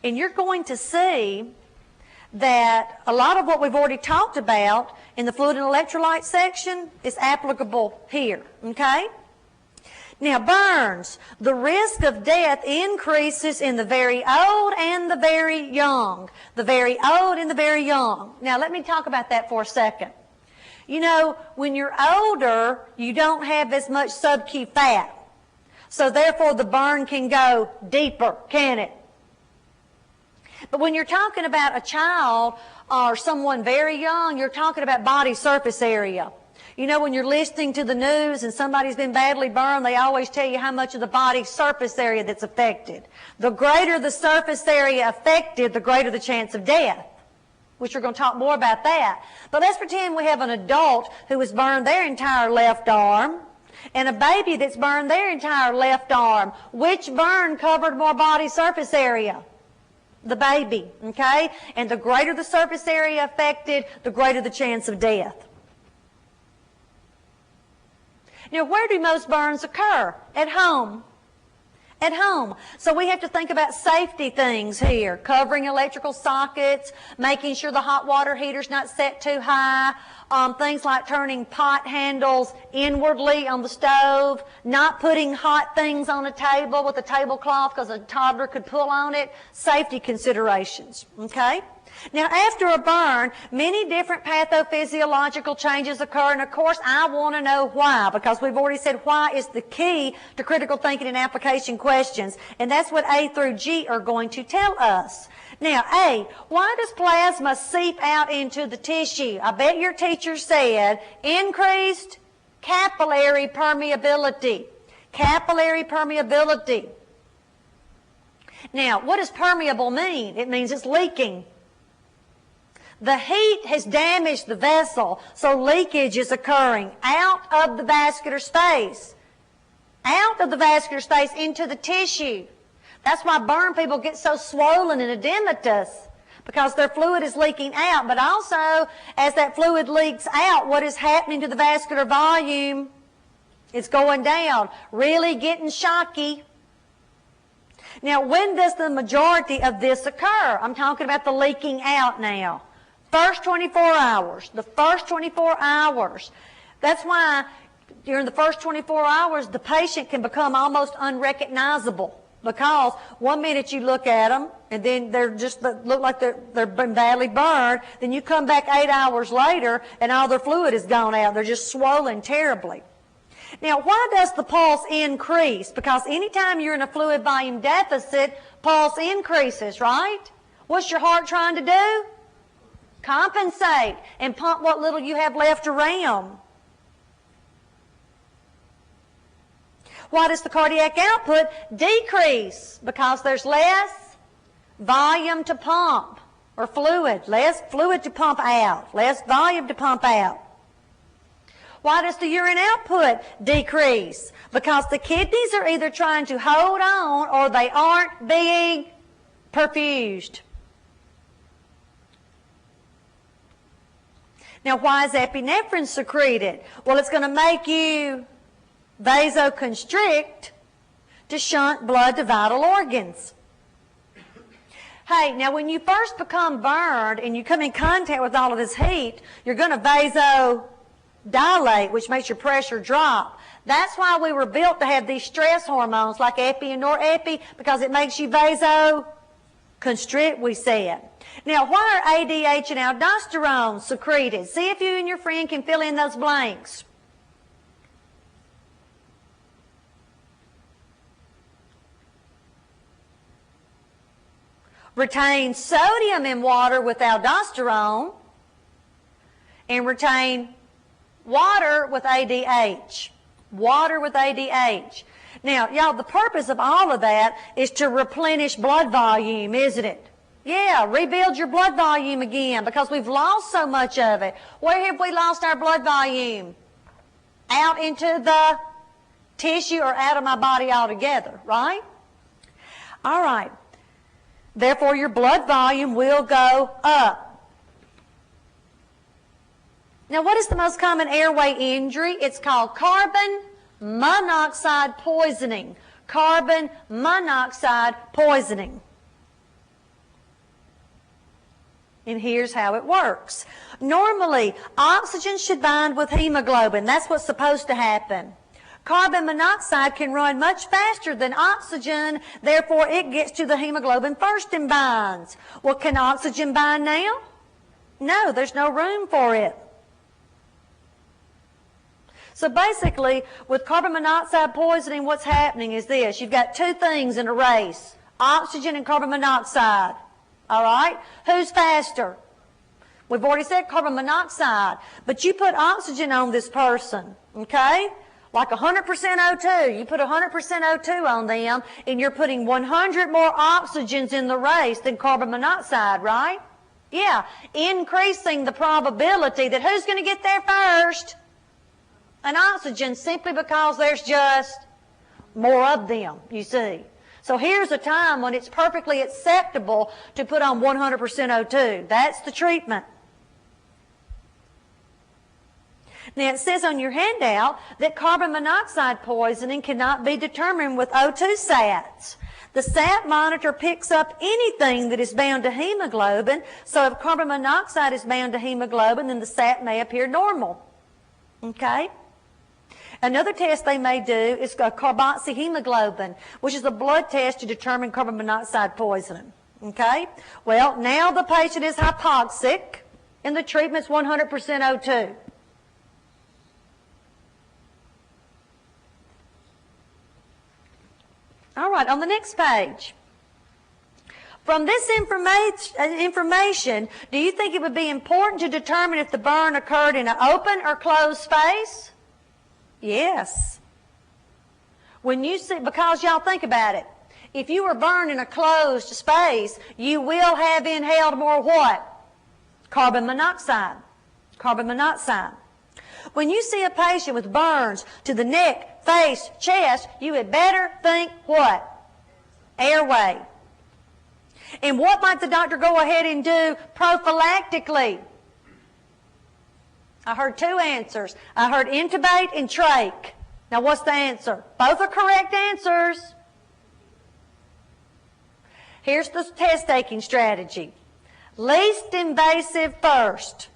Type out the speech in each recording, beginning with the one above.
And you're going to see that a lot of what we've already talked about in the fluid and electrolyte section is applicable here, okay? Now, burns. The risk of death increases in the very old and the very young. The very old and the very young. Now, let me talk about that for a second. You know, when you're older, you don't have as much sub-Q fat. So, therefore, the burn can go deeper, can it? But when you're talking about a child or someone very young, you're talking about body surface area. You know, when you're listening to the news and somebody's been badly burned, they always tell you how much of the body surface area that's affected. The greater the surface area affected, the greater the chance of death, which we're going to talk more about that. But let's pretend we have an adult who was burned their entire left arm and a baby that's burned their entire left arm. Which burn covered more body surface area? The baby, okay? And the greater the surface area affected, the greater the chance of death. Now, where do most burns occur? At home. At home. So we have to think about safety things here. Covering electrical sockets, making sure the hot water heater's not set too high, things like turning pot handles inwardly on the stove, not putting hot things on a table with a tablecloth because a toddler could pull on it. Safety considerations, okay? Now, after a burn, many different pathophysiological changes occur, and of course, I want to know why, because we've already said why is the key to critical thinking and application questions, and that's what A through G are going to tell us. Now, A, why does plasma seep out into the tissue? I bet your teacher said increased capillary permeability. Capillary permeability. Now, what does permeable mean? It means it's leaking. The heat has damaged the vessel, so leakage is occurring out of the vascular space. Out of the vascular space into the tissue. That's why burn people get so swollen and edematous, because their fluid is leaking out. But also, as that fluid leaks out, what is happening to the vascular volume? It's going down, really getting shocky. Now, when does the majority of this occur? I'm talking about the leaking out now. First 24 hours. The first 24 hours. That's why during the first 24 hours, the patient can become almost unrecognizable. Because one minute you look at them, and then they're just look like they're been badly burned. Then you come back 8 hours later, and all their fluid is gone out. They're just swollen terribly. Now, why does the pulse increase? Because anytime you're in a fluid volume deficit, pulse increases, right? What's your heart trying to do? Compensate and pump what little you have left around. Why does the cardiac output decrease? Because there's less volume to pump, or fluid. Less fluid to pump out. Less volume to pump out. Why does the urine output decrease? Because the kidneys are either trying to hold on or they aren't being perfused. Now, why is epinephrine secreted? Well, it's going to make you vasoconstrict to shunt blood to vital organs. Hey, now when you first become burned and you come in contact with all of this heat, you're going to vasodilate, which makes your pressure drop. That's why we were built to have these stress hormones like epi and norepi, because it makes you vasoconstrict, we said. Now, why are ADH and aldosterone secreted? See if you and your friend can fill in those blanks. Retain sodium in water with aldosterone and retain water with ADH. Water with ADH. Now, y'all, the purpose of all of that is to replenish blood volume, isn't it? Yeah, rebuild your blood volume again, because we've lost so much of it. Where have we lost our blood volume? Out into the tissue or out of my body altogether, right? All right. Therefore, your blood volume will go up. Now, what is the most common airway injury? It's called carbon monoxide poisoning. Carbon monoxide poisoning. And here's how it works. Normally, oxygen should bind with hemoglobin. That's what's supposed to happen. Carbon monoxide can run much faster than oxygen, therefore it gets to the hemoglobin first and binds. Well, can oxygen bind now? No, there's no room for it. So basically, with carbon monoxide poisoning, what's happening is this. You've got two things in a race, oxygen and carbon monoxide. All right? Who's faster? We've already said carbon monoxide, but you put oxygen on this person, okay? Like 100% O2. You put 100% O2 on them, and you're putting 100 more oxygens in the race than carbon monoxide, right? Yeah, increasing the probability that who's going to get there first? An oxygen, simply because there's just more of them, you see. So here's a time when it's perfectly acceptable to put on 100% O2. That's the treatment. Now, it says on your handout that carbon monoxide poisoning cannot be determined with O2 sats. The sat monitor picks up anything that is bound to hemoglobin, so if carbon monoxide is bound to hemoglobin, then the sat may appear normal. Okay? Another test they may do is a carboxyhemoglobin, which is a blood test to determine carbon monoxide poisoning. Okay? Well, now the patient is hypoxic, and the treatment's 100% O2. All right, on the next page. From this information, do you think it would be important to determine if the burn occurred in an open or closed space? Yes. When you see, because y'all think about it, if you were burned in a closed space, you will have inhaled more what? Carbon monoxide. Carbon monoxide. When you see a patient with burns to the neck, face, chest, you had better think what? Airway. And what might the doctor go ahead and do prophylactically? I heard two answers. I heard intubate and trach. Now what's the answer? Both are correct answers. Here's the test taking strategy. Least invasive first.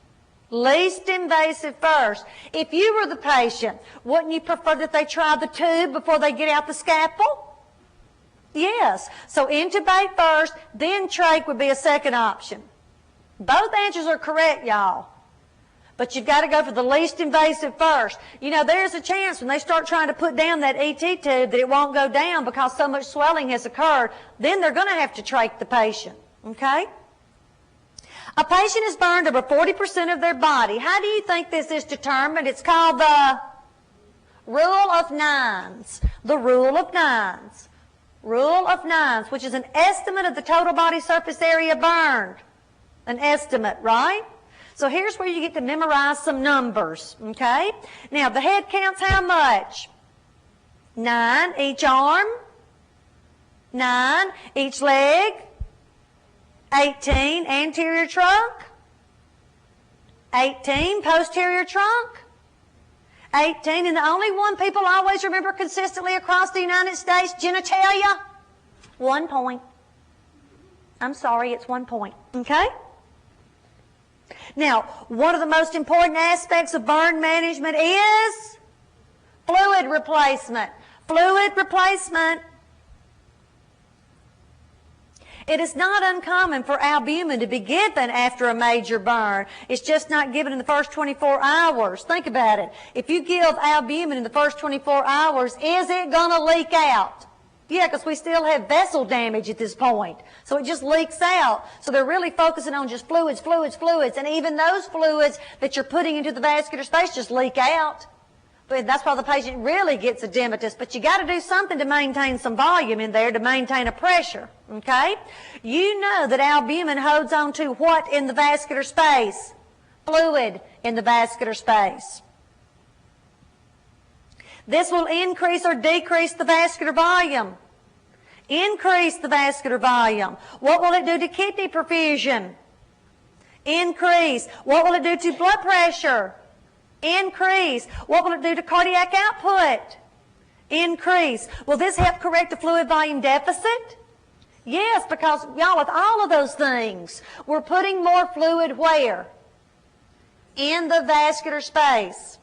Least invasive first. If you were the patient, wouldn't you prefer that they try the tube before they get out the scalpel? Yes. So intubate first, then trach would be a second option. Both answers are correct, y'all. But you've got to go for the least invasive first. You know, there's a chance when they start trying to put down that ET tube that it won't go down because so much swelling has occurred. Then they're going to have to trach the patient. Okay? A patient is burned over 40% of their body. How do you think this is determined? It's called the rule of nines. The rule of nines. Rule of nines, which is an estimate of the total body surface area burned. An estimate, right? So here's where you get to memorize some numbers, okay? Now, the head counts how much? 9 each arm, 9 each leg, 18 anterior trunk, 18 posterior trunk, 18, and the only one people always remember consistently across the United States, genitalia, 1 point. I'm sorry, it's 1 point, okay? Now, one of the most important aspects of burn management is fluid replacement. Fluid replacement. It is not uncommon for albumin to be given after a major burn. It's just not given in the first 24 hours. Think about it. If you give albumin in the first 24 hours, is it going to leak out? Yeah, because we still have vessel damage at this point. So it just leaks out. So they're really focusing on just fluids, fluids, fluids. And even those fluids that you're putting into the vascular space just leak out. But that's why the patient really gets edematous. But you got to do something to maintain some volume in there, to maintain a pressure. Okay? You know that albumin holds on to what in the vascular space? Fluid in the vascular space. This will increase or decrease the vascular volume. Increase the vascular volume. What will it do to kidney perfusion? Increase. What will it do to blood pressure? Increase. What will it do to cardiac output? Increase. Will this help correct the fluid volume deficit? Yes, because, y'all, with all of those things, we're putting more fluid where? In the vascular space.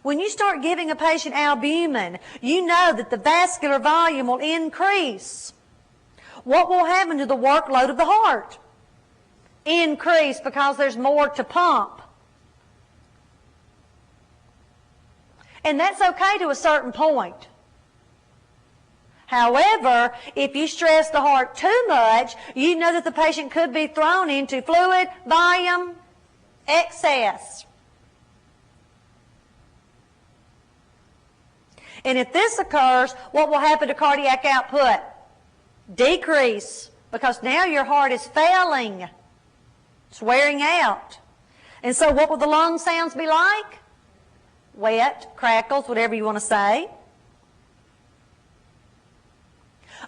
When you start giving a patient albumin, you know that the vascular volume will increase. What will happen to the workload of the heart? Increase, because there's more to pump. And that's okay to a certain point. However, if you stress the heart too much, you know that the patient could be thrown into fluid volume excess. And if this occurs, what will happen to cardiac output? Decrease, because now your heart is failing. It's wearing out. And so what will the lung sounds be like? Wet, crackles, whatever you want to say.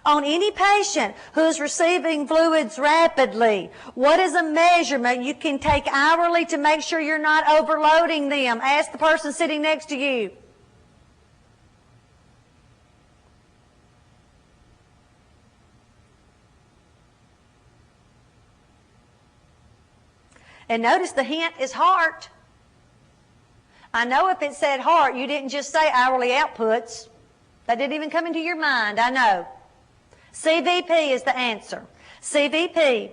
On any patient who is receiving fluids rapidly, what is a measurement you can take hourly to make sure you're not overloading them? Ask the person sitting next to you. And notice the hint is heart. I know if it said heart, you didn't just say hourly outputs. That didn't even come into your mind, I know. CVP is the answer. CVP.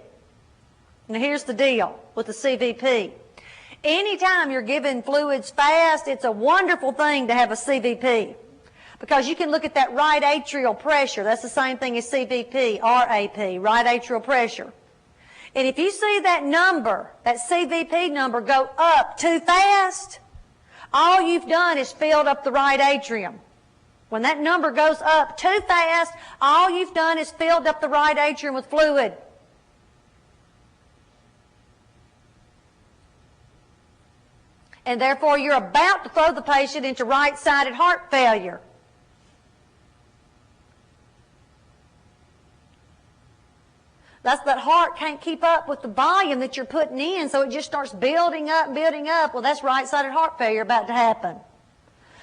Now here's the deal with the CVP. Anytime you're giving fluids fast, it's a wonderful thing to have a CVP. Because you can look at that right atrial pressure. That's the same thing as CVP, RAP, right atrial pressure. And if you see that number, that CVP number, go up too fast, all you've done is filled up the right atrium. When that number goes up too fast, all you've done is filled up the right atrium with fluid. And therefore, you're about to throw the patient into right-sided heart failure. That's that heart can't keep up with the volume that you're putting in, so it just starts building up, building up. Well, that's right-sided heart failure about to happen.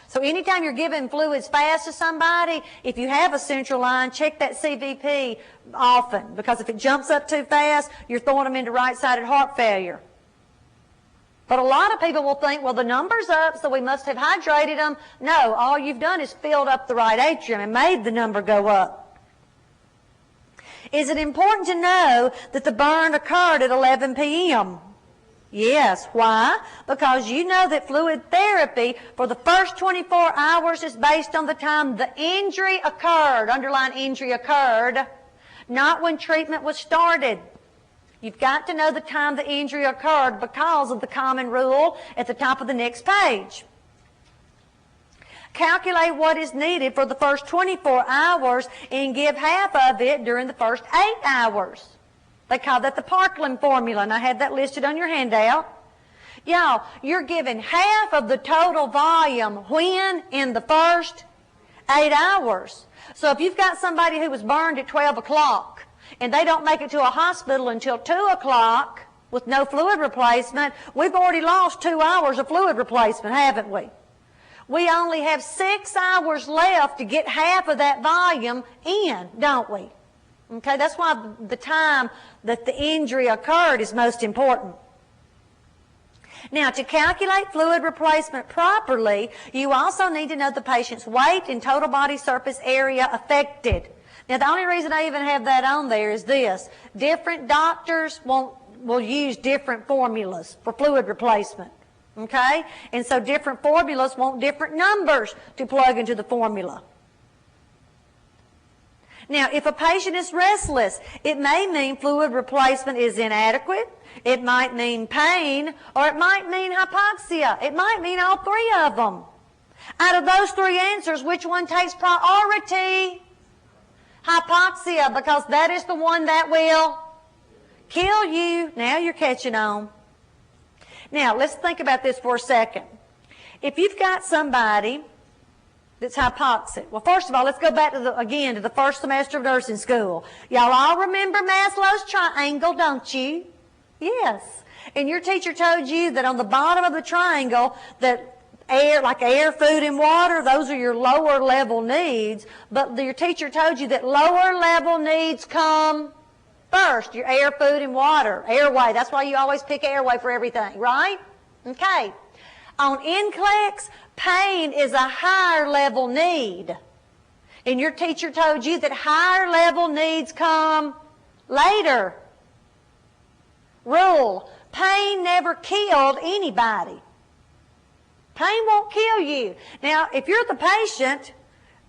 So anytime you're giving fluids fast to somebody, if you have a central line, check that CVP often, because if it jumps up too fast, you're throwing them into right-sided heart failure. But a lot of people will think, well, the number's up, so we must have hydrated them. No, all you've done is filled up the right atrium and made the number go up. Is it important to know that the burn occurred at 11 p.m.? Yes. Why? Because you know that fluid therapy for the first 24 hours is based on the time the injury occurred. Underline injury occurred, not when treatment was started. You've got to know the time the injury occurred because of the common rule at the top of the next page. Calculate what is needed for the first 24 hours and give half of it during the first 8 hours. They call that the Parkland formula, and I have that listed on your handout. Y'all, you're giving half of the total volume when? In the first 8 hours. So if you've got somebody who was burned at 12 o'clock and they don't make it to a hospital until 2 o'clock with no fluid replacement, we've already lost 2 hours of fluid replacement, haven't we? We only have 6 hours left to get half of that volume in, don't we? Okay, that's why the time that the injury occurred is most important. Now, to calculate fluid replacement properly, you also need to know the patient's weight and total body surface area affected. Now, the only reason I even have that on there is this. Different doctors will use different formulas for fluid replacement. Okay? And so different formulas want different numbers to plug into the formula. Now, if a patient is restless, it may mean fluid replacement is inadequate. It might mean pain, or it might mean hypoxia. It might mean all three of them. Out of those three answers, which one takes priority? Hypoxia, because that is the one that will kill you. Now you're catching on. Now, let's think about this for a second. If you've got somebody that's hypoxic, well, first of all, let's go back to the first semester of nursing school. Y'all all remember Maslow's triangle, don't you? Yes. And your teacher told you that on the bottom of the triangle that Air, like air, food, and water, those are your lower level needs. But your teacher told you that lower level needs come first. Your air, food, and water. Airway, that's why you always pick airway for everything, right? Okay. On NCLEX, pain is a higher level need. And your teacher told you that higher level needs come later. Rule, pain never killed anybody. Pain won't kill you. Now, if you're the patient,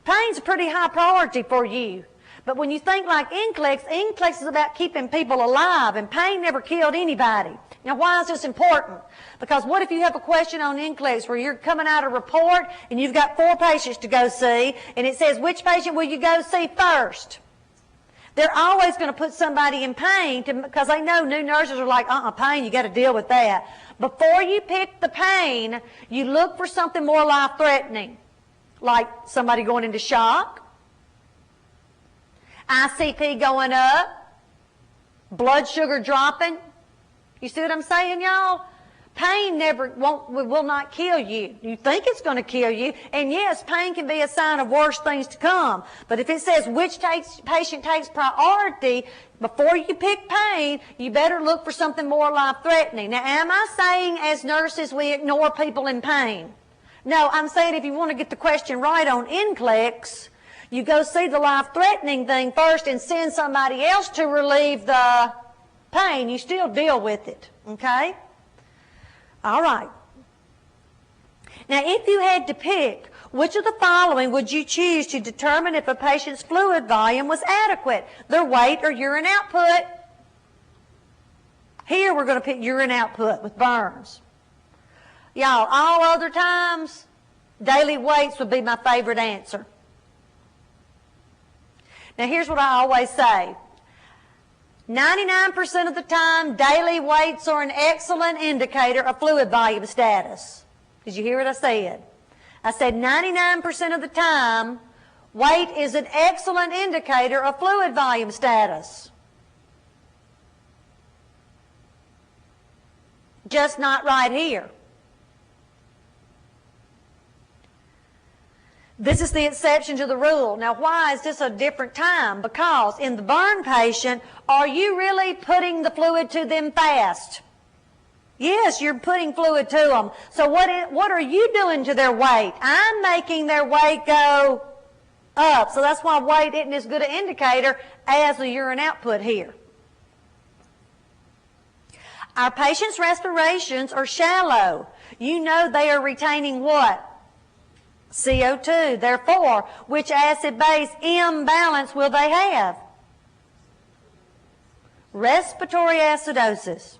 pain's a pretty high priority for you. But when you think like NCLEX is about keeping people alive, and pain never killed anybody. Now, why is this important? Because what if you have a question on NCLEX where you're coming out a report and you've got 4 patients to go see, and it says, which patient will you go see first? They're always going to put somebody in pain because they know new nurses are like, pain, you got to deal with that. Before you pick the pain, you look for something more life-threatening, like somebody going into shock, ICP going up, blood sugar dropping. You see what I'm saying, y'all? Pain will not kill you. You think it's going to kill you, and yes, pain can be a sign of worse things to come. But if it says which patient takes priority, before you pick pain, you better look for something more life-threatening. Now, am I saying as nurses we ignore people in pain? No, I'm saying if you want to get the question right on NCLEX, you go see the life-threatening thing first and send somebody else to relieve the pain. You still deal with it, okay? All right. Now, if you had to pick, which of the following would you choose to determine if a patient's fluid volume was adequate? Their weight or urine output? Here we're going to pick urine output with Burns. Y'all, all other times, daily weights would be my favorite answer. Now, here's what I always say. 99% of the time, daily weights are an excellent indicator of fluid volume status. Did you hear what I said? I said 99% of the time, weight is an excellent indicator of fluid volume status. Just not right here. This is the exception to the rule. Now, why is this a different time? Because in the burn patient, are you really putting the fluid to them fast? Yes, you're putting fluid to them. So what are you doing to their weight? I'm making their weight go up. So that's why weight isn't as good an indicator as the urine output here. Our patients' respirations are shallow. You know they are retaining what? CO2. Therefore, which acid-base imbalance will they have? Respiratory acidosis.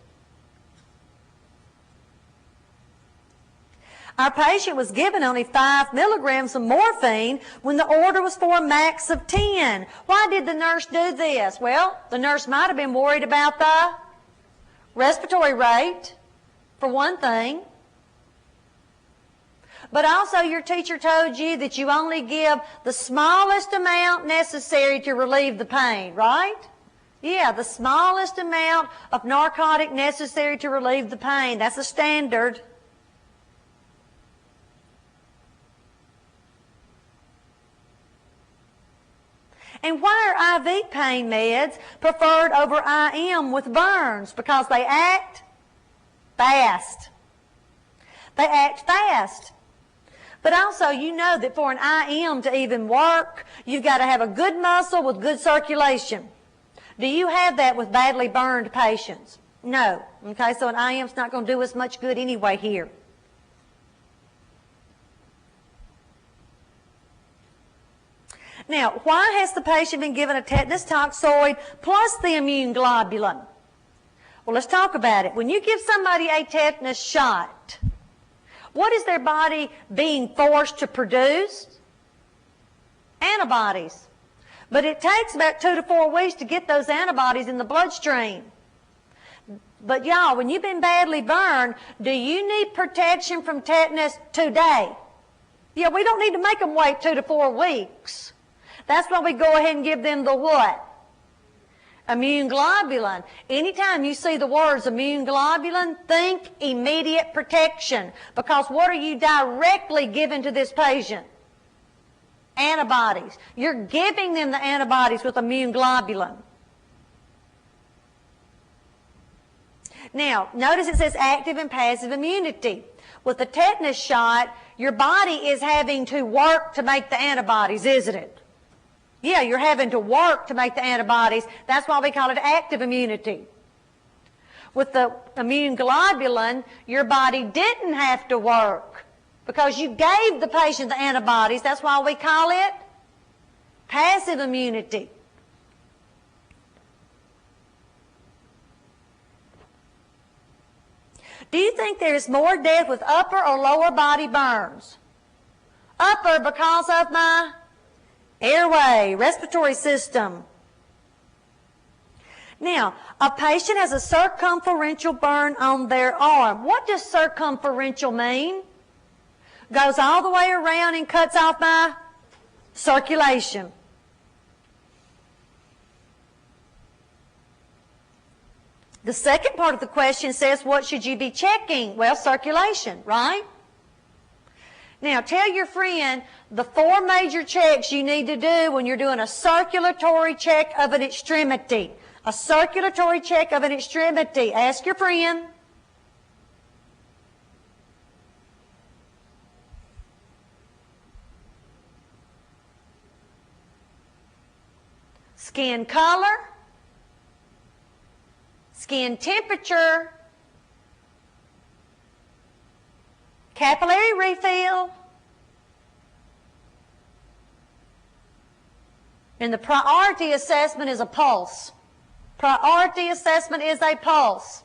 Our patient was given only 5 milligrams of morphine when the order was for a max of 10. Why did the nurse do this? Well, the nurse might have been worried about the respiratory rate, for one thing. But also your teacher told you that you only give the smallest amount necessary to relieve the pain, right? Yeah, the smallest amount of narcotic necessary to relieve the pain. That's a standard. And why are IV pain meds preferred over IM with burns? Because they act fast. They act fast. But also, you know that for an IM to even work, you've got to have a good muscle with good circulation. Do you have that with badly burned patients? No. Okay, so an IM's not going to do us much good anyway here. Now, why has the patient been given a tetanus toxoid plus the immune globulin? Well, let's talk about it. When you give somebody a tetanus shot, what is their body being forced to produce? Antibodies. But it takes about 2 to 4 weeks to get those antibodies in the bloodstream. But y'all, when you've been badly burned, do you need protection from tetanus today? Yeah, we don't need to make them wait 2 to 4 weeks. That's why we go ahead and give them the what? Immune globulin. Anytime you see the words immune globulin, think immediate protection. Because what are you directly giving to this patient? Antibodies. You're giving them the antibodies with immune globulin. Now, notice it says active and passive immunity. With the tetanus shot, your body is having to work to make the antibodies, isn't it? Yeah, you're having to work to make the antibodies. That's why we call it active immunity. With the immune globulin, your body didn't have to work because you gave the patient the antibodies. That's why we call it passive immunity. Do you think there's more death with upper or lower body burns? Upper because of my airway, respiratory system. Now, a patient has a circumferential burn on their arm. What does circumferential mean? Goes all the way around and cuts off my circulation. The second part of the question says, what should you be checking? Well, circulation, right? Now, tell your friend the 4 major checks you need to do when you're doing a circulatory check of an extremity. A circulatory check of an extremity. Ask your friend. Skin color. Skin temperature, capillary refill, and the priority assessment is a pulse. Priority assessment is a pulse.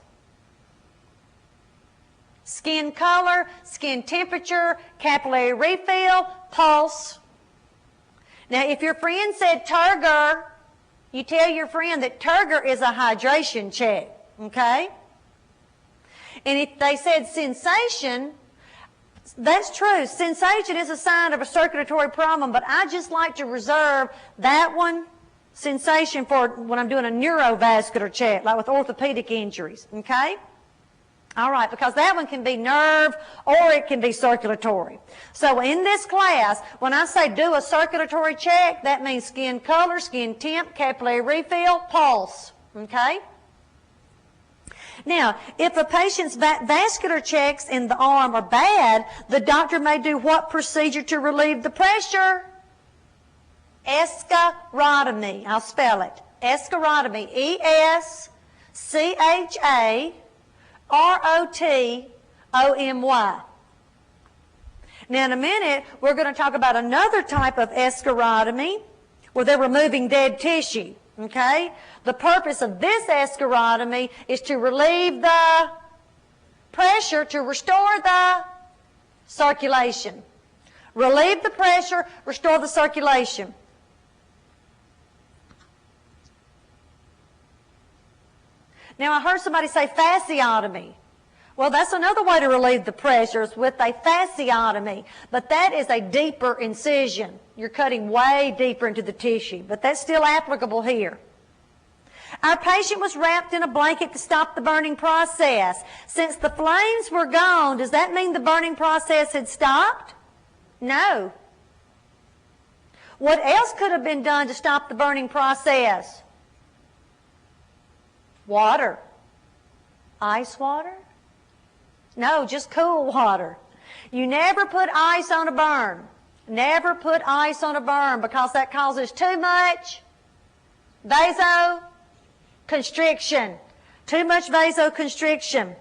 Skin color, skin temperature, capillary refill, pulse. Now, if your friend said turgor, you tell your friend that turgor is a hydration check, okay? And if they said sensation, that's true. Sensation is a sign of a circulatory problem, but I just like to reserve that one, sensation, for when I'm doing a neurovascular check, like with orthopedic injuries, okay? All right, because that one can be nerve or it can be circulatory. So in this class, when I say do a circulatory check, that means skin color, skin temp, capillary refill, pulse. Okay? Now, if a patient's vascular checks in the arm are bad, the doctor may do what procedure to relieve the pressure? Escharotomy. I'll spell it. Escharotomy. E-S-C-H-A R-O-T-O-M-Y. Now, in a minute, we're going to talk about another type of escharotomy where they're removing dead tissue, okay? The purpose of this escharotomy is to relieve the pressure, to restore the circulation. Relieve the pressure, restore the circulation. Now, I heard somebody say fasciotomy. Well, that's another way to relieve the pressures with a fasciotomy, but that is a deeper incision. You're cutting way deeper into the tissue, but that's still applicable here. Our patient was wrapped in a blanket to stop the burning process. Since the flames were gone, does that mean the burning process had stopped? No. What else could have been done to stop the burning process? Water. Ice water? No, just cool water. You never put ice on a burn. Never put ice on a burn because that causes too much vasoconstriction. Too much vasoconstriction.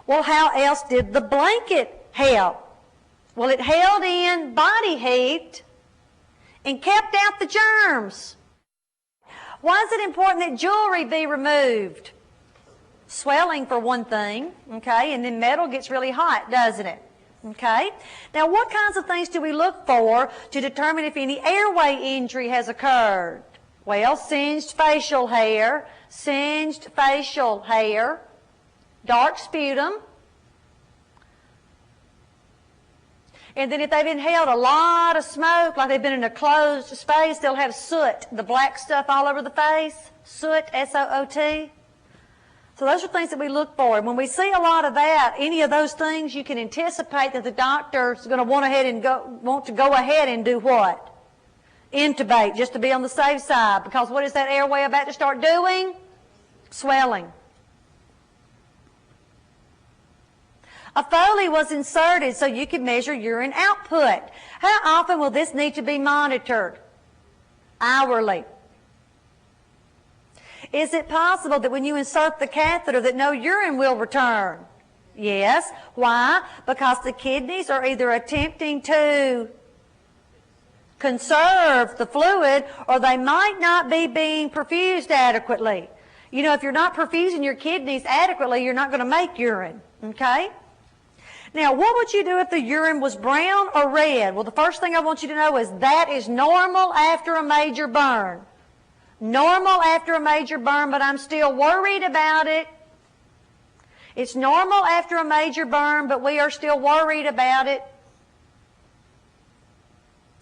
Well, how else did the blanket help? Well, it held in body heat and kept out the germs. Why is it important that jewelry be removed? Swelling, for one thing, okay, and then metal gets really hot, doesn't it? Okay. Now, what kinds of things do we look for to determine if any airway injury has occurred? Well, singed facial hair, dark sputum. And then if they've inhaled a lot of smoke, like they've been in a closed space, they'll have soot, the black stuff all over the face. Soot, S-O-O-T. So those are things that we look for. And when we see a lot of that, any of those things, you can anticipate that the doctor's going to want to go ahead and do what? Intubate, just to be on the safe side. Because what is that airway about to start doing? Swelling. A Foley was inserted so you could measure urine output. How often will this need to be monitored? Hourly. Is it possible that when you insert the catheter that no urine will return? Yes. Why? Because the kidneys are either attempting to conserve the fluid or they might not be being perfused adequately. You know, if you're not perfusing your kidneys adequately, you're not going to make urine. Okay? Now, what would you do if the urine was brown or red? Well, the first thing I want you to know is that is normal after a major burn. Normal after a major burn, but I'm still worried about it. It's normal after a major burn, but we are still worried about it.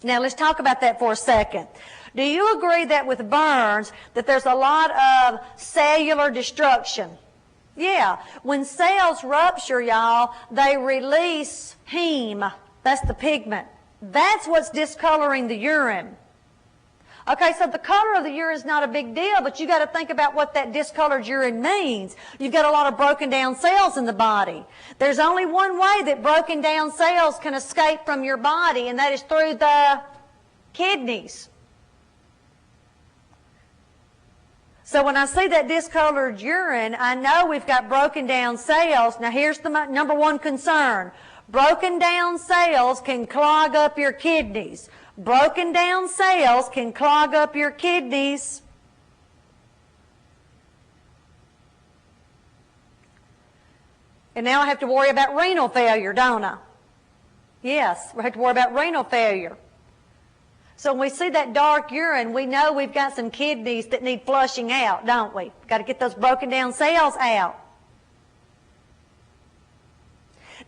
Now, let's talk about that for a second. Do you agree that with burns that there's a lot of cellular destruction? Yeah. When cells rupture, y'all, they release heme. That's the pigment. That's what's discoloring the urine. Okay, so the color of the urine is not a big deal, but you got to think about what that discolored urine means. You've got a lot of broken down cells in the body. There's only one way that broken down cells can escape from your body, and that is through the kidneys. So when I see that discolored urine, I know we've got broken down cells. Now here's the number one concern. Broken down cells can clog up your kidneys. Broken down cells can clog up your kidneys. And now I have to worry about renal failure, don't I? Yes, we have to worry about renal failure. So when we see that dark urine, we know we've got some kidneys that need flushing out, don't we? We've got to get those broken down cells out.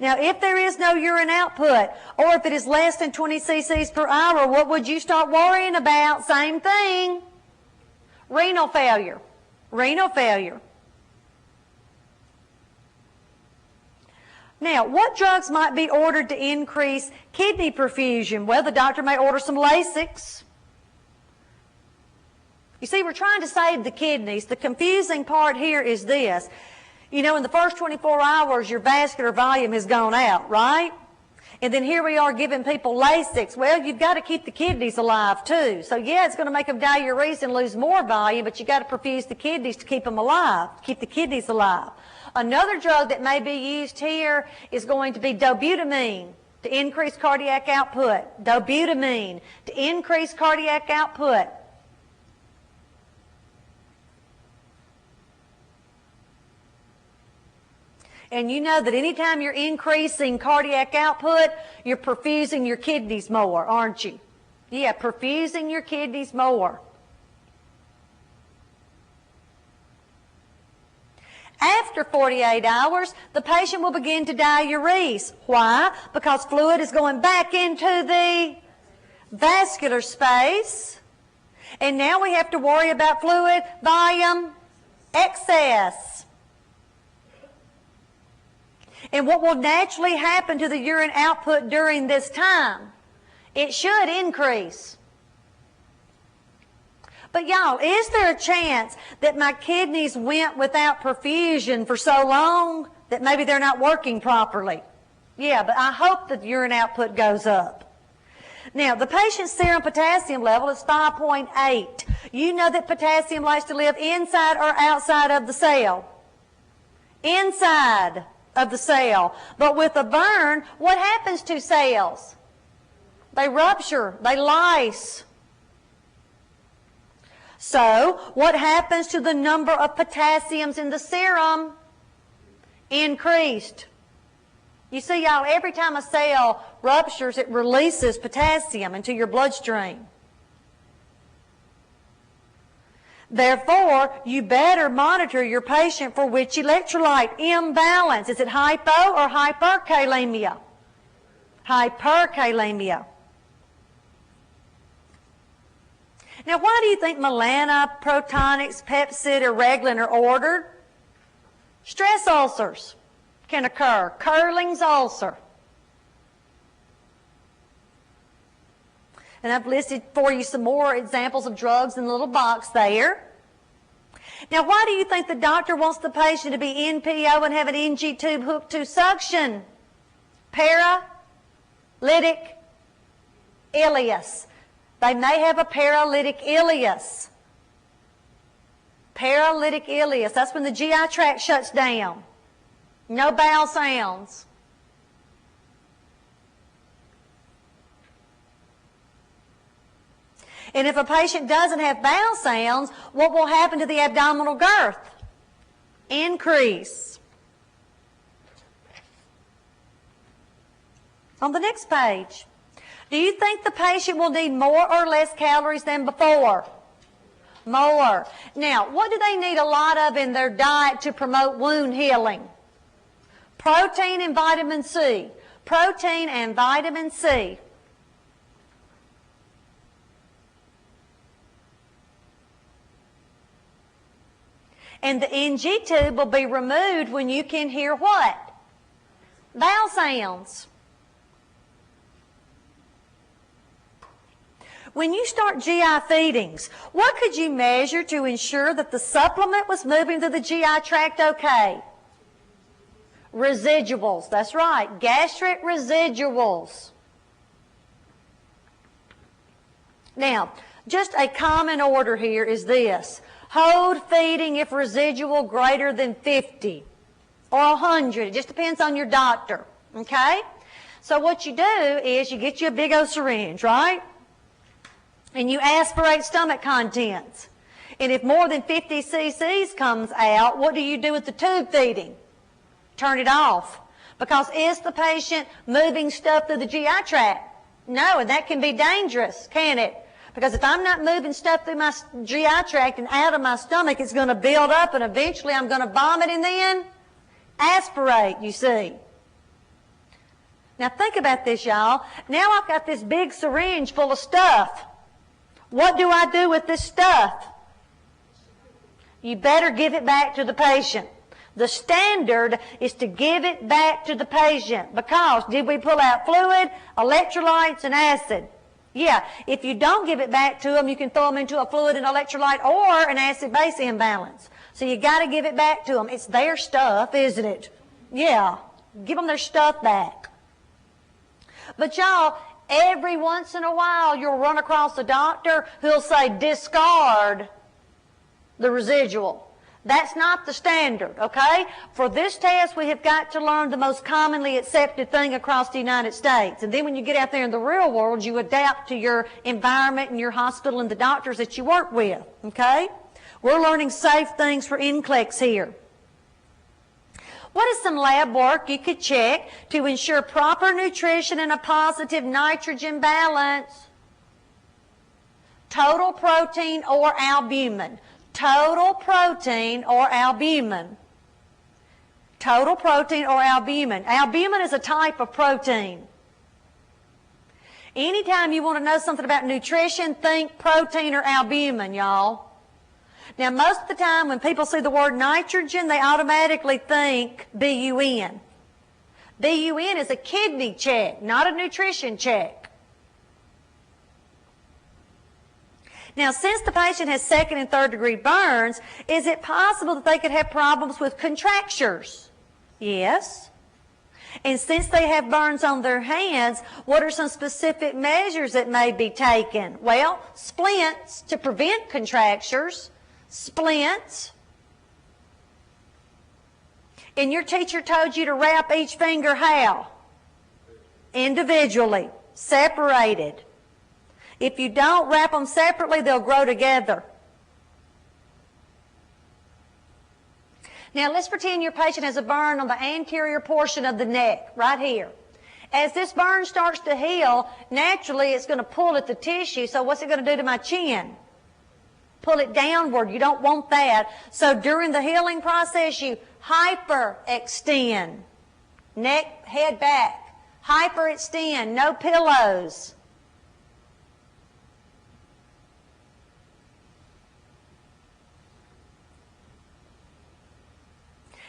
Now, if there is no urine output, or if it is less than 20 cc's per hour, what would you start worrying about? Same thing. Renal failure. Renal failure. Now, what drugs might be ordered to increase kidney perfusion? Well, the doctor may order some Lasix. You see, we're trying to save the kidneys. The confusing part here is this. You know, in the first 24 hours, your vascular volume has gone out, right? And then here we are giving people Lasix. Well, you've got to keep the kidneys alive, too. So, yeah, it's going to make them diuresis and lose more volume, but you've got to perfuse the kidneys to keep them alive, to keep the kidneys alive. Another drug that may be used here is going to be dobutamine to increase cardiac output. Dobutamine to increase cardiac output. And you know that anytime you're increasing cardiac output, you're perfusing your kidneys more, aren't you? Yeah, perfusing your kidneys more. After 48 hours, the patient will begin to diurese. Why? Because fluid is going back into the vascular space. And now we have to worry about fluid volume excess. And what will naturally happen to the urine output during this time? It should increase. But y'all, is there a chance that my kidneys went without perfusion for so long that maybe they're not working properly? Yeah, but I hope the urine output goes up. Now, the patient's serum potassium level is 5.8. You know that potassium likes to live inside or outside of the cell? Inside of the cell. But with a burn, what happens to cells? They rupture, they lyse. So, what happens to the number of potassiums in the serum? Increased. You see, y'all, every time a cell ruptures, it releases potassium into your bloodstream. Therefore, you better monitor your patient for which electrolyte imbalance. Is it hypo or hyperkalemia? hyperkalemia. Now, why do you think Milana, Protonix, Pepcid, or Reglan are ordered? Stress ulcers can occur. Curling's ulcer. And I've listed for you some more examples of drugs in the little box there. Now, why do you think the doctor wants the patient to be NPO and have an NG tube hooked to suction? Paralytic ileus. They may have a paralytic ileus. Paralytic ileus. That's when the GI tract shuts down. No bowel sounds. And if a patient doesn't have bowel sounds, what will happen to the abdominal girth? Increase. On the next page, do you think the patient will need more or less calories than before? More. Now, what do they need a lot of in their diet to promote wound healing? Protein and vitamin C. Protein and vitamin C. And the NG tube will be removed when you can hear what? Bowel sounds. When you start GI feedings, what could you measure to ensure that the supplement was moving through the GI tract okay? Residuals, that's right, gastric residuals. Now, just a common order here is this. Hold feeding if residual greater than 50 or 100. It just depends on your doctor, okay? So what you do is you get you a big old syringe, right? And you aspirate stomach contents. And if more than 50 cc's comes out, what do you do with the tube feeding? Turn it off. Because is the patient moving stuff through the GI tract? No, and that can be dangerous, can it? Because if I'm not moving stuff through my GI tract and out of my stomach, it's going to build up and eventually I'm going to vomit and then aspirate, you see. Now think about this, y'all. Now I've got this big syringe full of stuff. What do I do with this stuff? You better give it back to the patient. The standard is to give it back to the patient because did we pull out fluid, electrolytes, and acid? Yeah, if you don't give it back to them, you can throw them into a fluid and electrolyte or an acid-base imbalance. So you got to give it back to them. It's their stuff, isn't it? Yeah, give them their stuff back. But y'all, every once in a while, you'll run across a doctor who'll say, discard the residual. That's not the standard, okay? For this test, we have got to learn the most commonly accepted thing across the United States. And then when you get out there in the real world, you adapt to your environment and your hospital and the doctors that you work with, okay? We're learning safe things for NCLEX here. What is some lab work you could check to ensure proper nutrition and a positive nitrogen balance? Total protein or albumin. Total protein or albumin. Total protein or albumin. Albumin is a type of protein. Anytime you want to know something about nutrition, think protein or albumin, y'all. Now, most of the time when people see the word nitrogen, they automatically think BUN. BUN is a kidney check, not a nutrition check. Now, since the patient has second and third degree burns, is it possible that they could have problems with contractures? Yes. And since they have burns on their hands, what are some specific measures that may be taken? Well, splints to prevent contractures. Splints. And your teacher told you to wrap each finger how? Individually, separated. If you don't wrap them separately, they'll grow together. Now, let's pretend your patient has a burn on the anterior portion of the neck, right here. As this burn starts to heal, naturally it's going to pull at the tissue, so what's it going to do to my chin? Pull it downward. You don't want that. So during the healing process, you hyperextend. Neck, head back. Hyperextend, no pillows.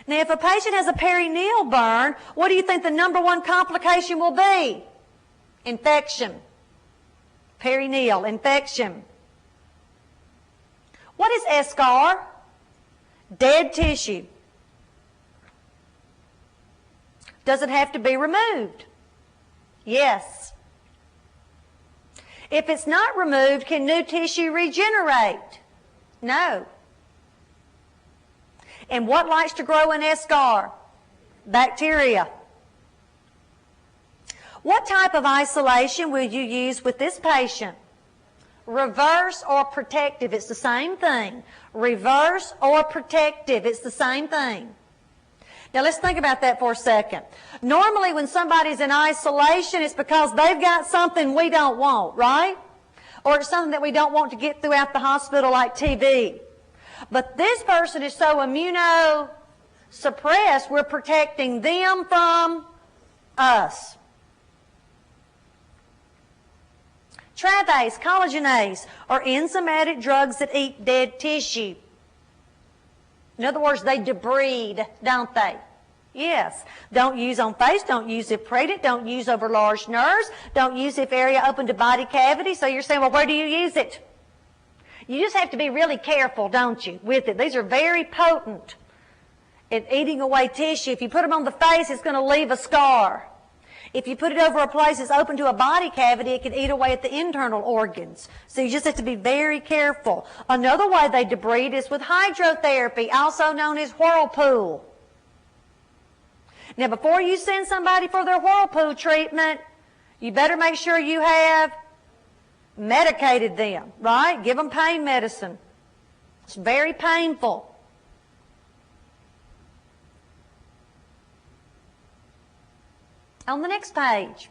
Now, if a patient has a perineal burn, what do you think the number one complication will be? Infection. Perineal infection. What is eschar? Dead tissue. Does it have to be removed? Yes. If it's not removed, can new tissue regenerate? No. And what likes to grow in eschar? Bacteria. What type of isolation will you use with this patient? Reverse or protective, it's the same thing. Reverse or protective, it's the same thing. Now let's think about that for a second. Normally when somebody's in isolation, it's because they've got something we don't want, right? Or it's something that we don't want to get throughout the hospital like TB. But this person is so immunosuppressed, we're protecting them from us. Travase, collagenase are enzymatic drugs that eat dead tissue. In other words, they debride, don't they? Yes. Don't use on face, don't use if pregnant, don't use over large nerves, don't use if area open to body cavity. So you're saying, well, where do you use it? You just have to be really careful, don't you, with it. These are very potent at eating away tissue. If you put them on the face, it's going to leave a scar. If you put it over a place that's open to a body cavity, it can eat away at the internal organs. So you just have to be very careful. Another way they debride is with hydrotherapy, also known as whirlpool. Now, before you send somebody for their whirlpool treatment, you better make sure you have medicated them, right? Give them pain medicine. It's very painful. On the next page,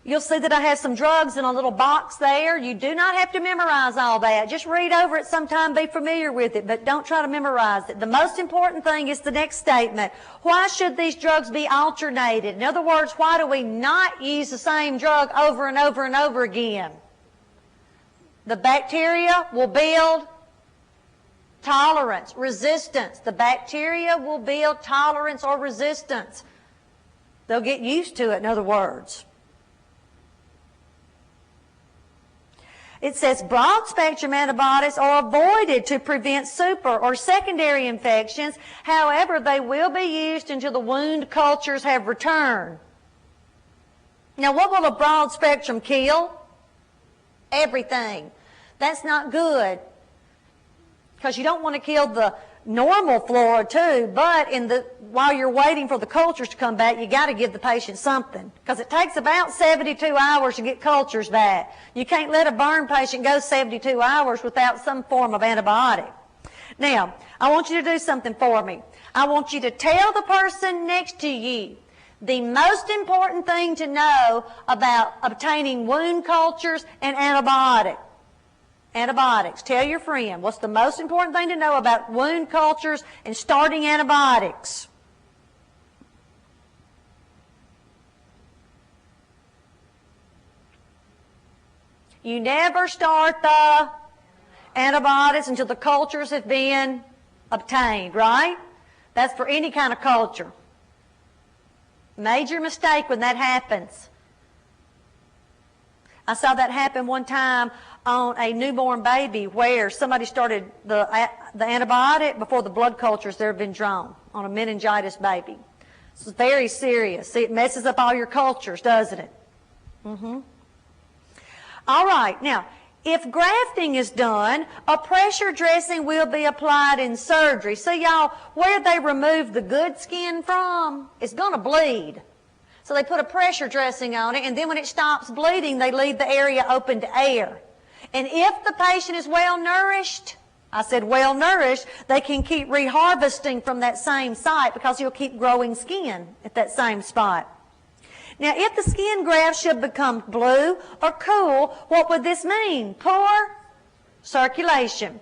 you'll see that I have some drugs in a little box there. You do not have to memorize all that. Just read over it sometime, be familiar with it, but don't try to memorize it. The most important thing is the next statement. Why should these drugs be alternated? In other words, why do we not use the same drug over and over and over again? The bacteria will build tolerance, resistance. The bacteria will build tolerance or resistance. They'll get used to it, in other words. It says broad-spectrum antibiotics are avoided to prevent super or secondary infections. However, they will be used until the wound cultures have returned. Now, what will a broad-spectrum kill? Everything. That's not good, because you don't want to kill the normal flora too, but while you're waiting for the cultures to come back, you got to give the patient something, because it takes about 72 hours to get cultures back. You can't let a burn patient go 72 hours without some form of antibiotic. Now, I want you to do something for me. I want you to tell the person next to you the most important thing to know about obtaining wound cultures and antibiotics. Antibiotics. Tell your friend, what's the most important thing to know about wound cultures and starting antibiotics? You never start the antibiotics until the cultures have been obtained, right? That's for any kind of culture. Major mistake when that happens. I saw that happen one time on a newborn baby where somebody started the antibiotic before the blood cultures there have been drawn on a meningitis baby. It's very serious. See, it messes up all your cultures, doesn't it? All right. Now, if grafting is done, a pressure dressing will be applied in surgery. See, y'all, where they remove the good skin from, it's going to bleed. So they put a pressure dressing on it, and then when it stops bleeding, they leave the area open to air. And if the patient is well nourished, I said well nourished, they can keep reharvesting from that same site, because you'll keep growing skin at that same spot. Now, if the skin graft should become blue or cool, what would this mean? Poor circulation.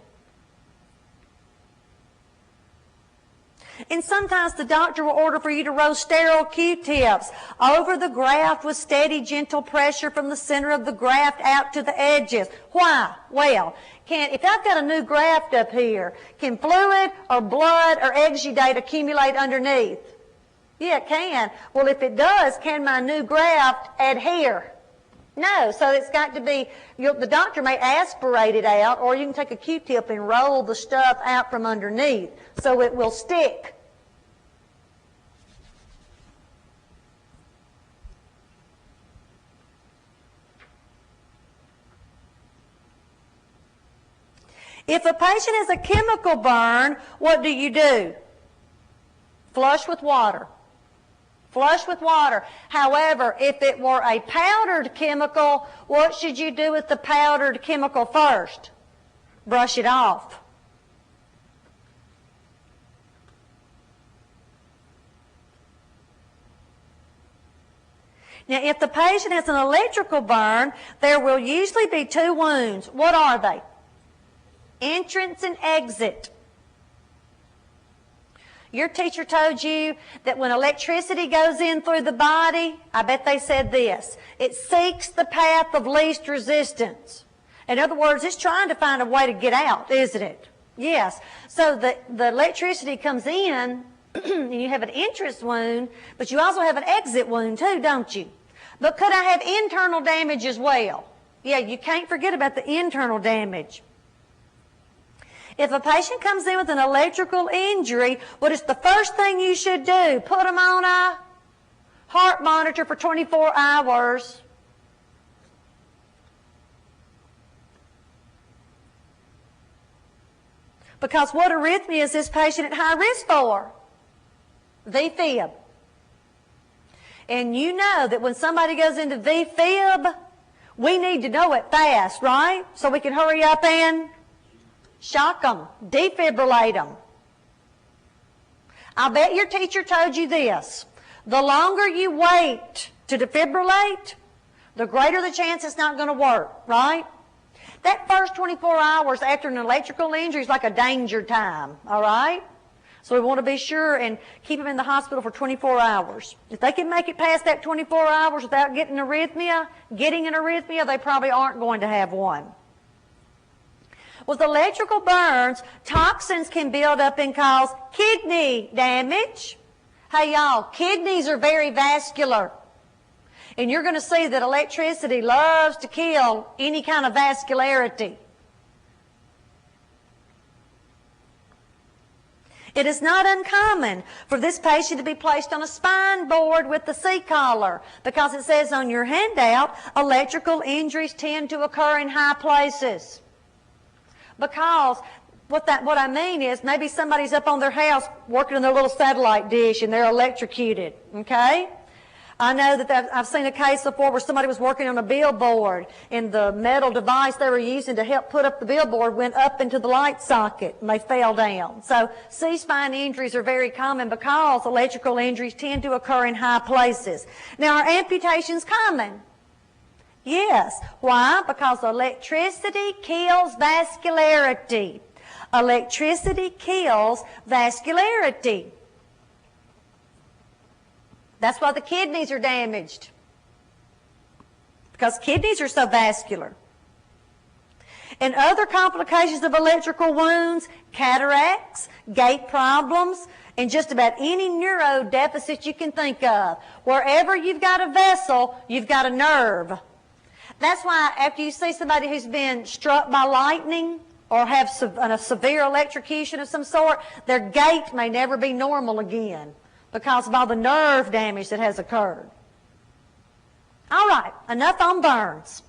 And sometimes the doctor will order for you to roll sterile Q-tips over the graft with steady, gentle pressure from the center of the graft out to the edges. Why? Well, if I've got a new graft up here, can fluid or blood or exudate accumulate underneath? Yeah, it can. Well, if it does, can my new graft adhere? No, so it's got to be, the doctor may aspirate it out, or you can take a Q-tip and roll the stuff out from underneath so it will stick. If a patient has a chemical burn, what do? Flush with water. Flush with water. However, if it were a powdered chemical, what should you do with the powdered chemical first? Brush it off. Now, if the patient has an electrical burn, there will usually be two wounds. What are they? Entrance and exit. Your teacher told you that when electricity goes in through the body, I bet they said this, it seeks the path of least resistance. In other words, it's trying to find a way to get out, isn't it? Yes. So the electricity comes in, and you have an entrance wound, but you also have an exit wound too, don't you? But could I have internal damage as well? Yeah, you can't forget about the internal damage. If a patient comes in with an electrical injury, what is the first thing you should do? Put them on a heart monitor for 24 hours. Because what arrhythmia is this patient at high risk for? VFib. And you know that when somebody goes into VFib, we need to know it fast, right? So we can hurry up and shock them, defibrillate them. I bet your teacher told you this. The longer you wait to defibrillate, the greater the chance it's not going to work, right? That first 24 hours after an electrical injury is like a danger time, all right? So we want to be sure and keep them in the hospital for 24 hours. If they can make it past that 24 hours without getting an arrhythmia, they probably aren't going to have one. With electrical burns, toxins can build up and cause kidney damage. Hey, y'all, kidneys are very vascular. And you're going to see that electricity loves to kill any kind of vascularity. It is not uncommon for this patient to be placed on a spine board with the C-collar because it says on your handout, electrical injuries tend to occur in high places. Because what I mean is maybe somebody's up on their house working on their little satellite dish and they're electrocuted, okay? I know that I've seen a case before where somebody was working on a billboard and the metal device they were using to help put up the billboard went up into the light socket and they fell down. So C-spine injuries are very common because electrical injuries tend to occur in high places. Now, are amputations common? Yes. Why? Because electricity kills vascularity. Electricity kills vascularity. That's why the kidneys are damaged. Because kidneys are so vascular. And other complications of electrical wounds, cataracts, gait problems, and just about any neuro deficit you can think of. Wherever you've got a vessel, you've got a nerve. That's why after you see somebody who's been struck by lightning or have a severe electrocution of some sort, their gait may never be normal again because of all the nerve damage that has occurred. All right, enough on burns.